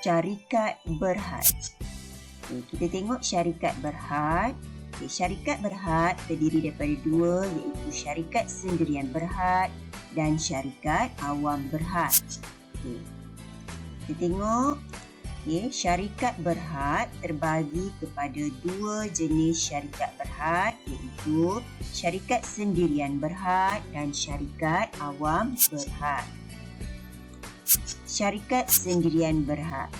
syarikat berhad. Kita tengok syarikat berhad. Syarikat berhad terdiri daripada dua, iaitu syarikat sendirian berhad dan syarikat awam berhad. Kita tengok syarikat berhad terbagi kepada dua jenis syarikat berhad, iaitu syarikat sendirian berhad dan syarikat awam berhad. Syarikat sendirian berhad.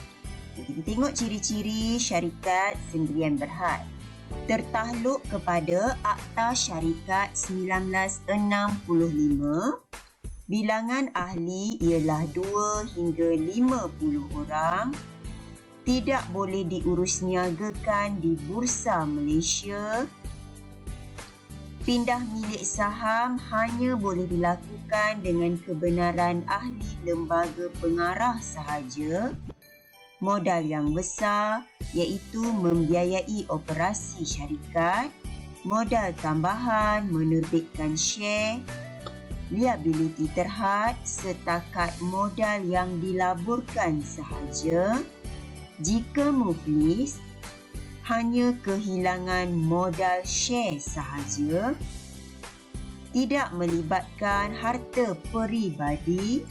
Kita tengok ciri-ciri syarikat sendirian berhad. Tertakluk kepada Akta Syarikat 1965, bilangan ahli ialah 2 hingga 50 orang, tidak boleh diurusniagakan di Bursa Malaysia, pindah milik saham hanya boleh dilakukan dengan kebenaran ahli lembaga pengarah sahaja, modal yang besar iaitu membiayai operasi syarikat, modal tambahan menerbitkan share, liability terhad setakat modal yang dilaburkan sahaja. Jika muflis, hanya kehilangan modal share sahaja, tidak melibatkan harta peribadi.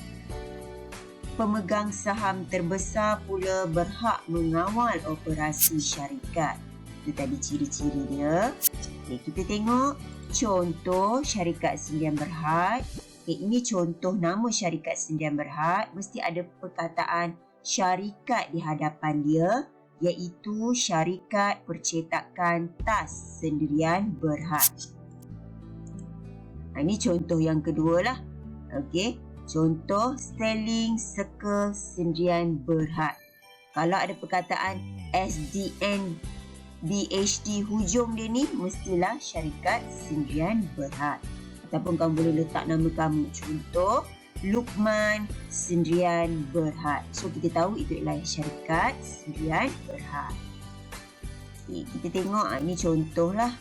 Pemegang saham terbesar pula berhak mengawal operasi syarikat. Itu tadi ciri-ciri dia. Kita tengok contoh syarikat sendirian berhad. Ini contoh nama syarikat sendirian berhad. Mesti ada perkataan syarikat di hadapan dia, iaitu syarikat percetakan tas sendirian berhad. Ini contoh yang kedua lah. Contoh Sterling Circle sendirian berhad. Kalau ada perkataan SDN BHD hujung dia ni, mestilah syarikat sendirian berhad. Ataupun kamu boleh letak nama kamu. Contoh Lukman sendirian berhad. So kita tahu itu adalah syarikat sendirian berhad. Kita tengok ini contoh lah.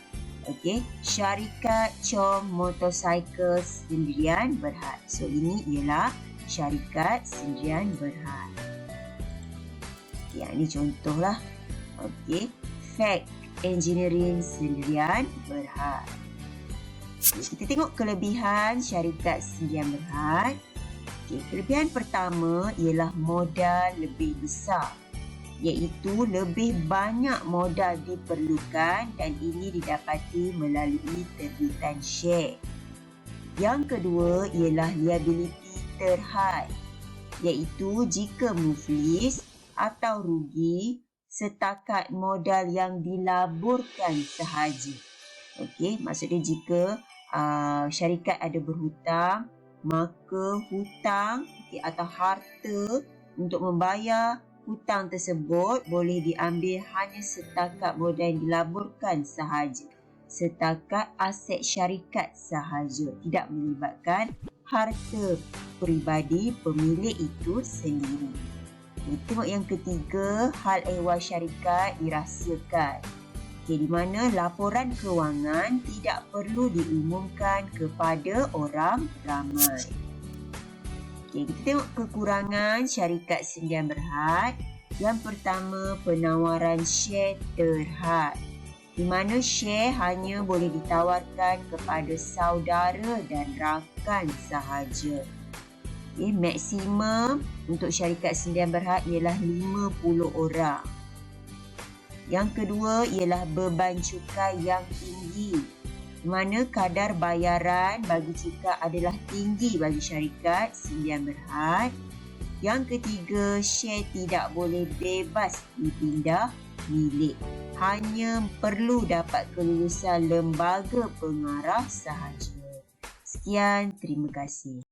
Syarikat Com Motorcycle sendirian berhad. So ini ialah syarikat sendirian berhad. Ini contoh lah. Fact Engineering sendirian berhad. Kita tengok kelebihan syarikat sendirian berhad. Kelebihan pertama ialah modal lebih besar, iaitu lebih banyak modal diperlukan dan ini didapati melalui terbitan share. Yang kedua ialah liability terhad, iaitu jika muflis atau rugi setakat modal yang dilaburkan sahaja. Maksudnya jika syarikat ada berhutang, maka hutang atau harta untuk membayar hutang tersebut boleh diambil hanya setakat modal yang dilaburkan sahaja, setakat aset syarikat sahaja, tidak melibatkan harta peribadi pemilik itu sendiri. Tengok yang ketiga, hal ehwal syarikat dirahsiakan. Di mana laporan kewangan tidak perlu diumumkan kepada orang ramai. Kita tengok kekurangan syarikat sendirian berhad. Yang pertama, penawaran share terhad, di mana share hanya boleh ditawarkan kepada saudara dan rakan sahaja. Maksimum untuk syarikat sendirian berhad ialah 50 orang. Yang kedua ialah beban cukai yang tinggi, di mana kadar bayaran bagi cukai adalah tinggi bagi syarikat sendirian berhad. Yang ketiga, share tidak boleh bebas dipindah milik, hanya perlu dapat kelulusan lembaga pengarah sahaja. Sekian, terima kasih.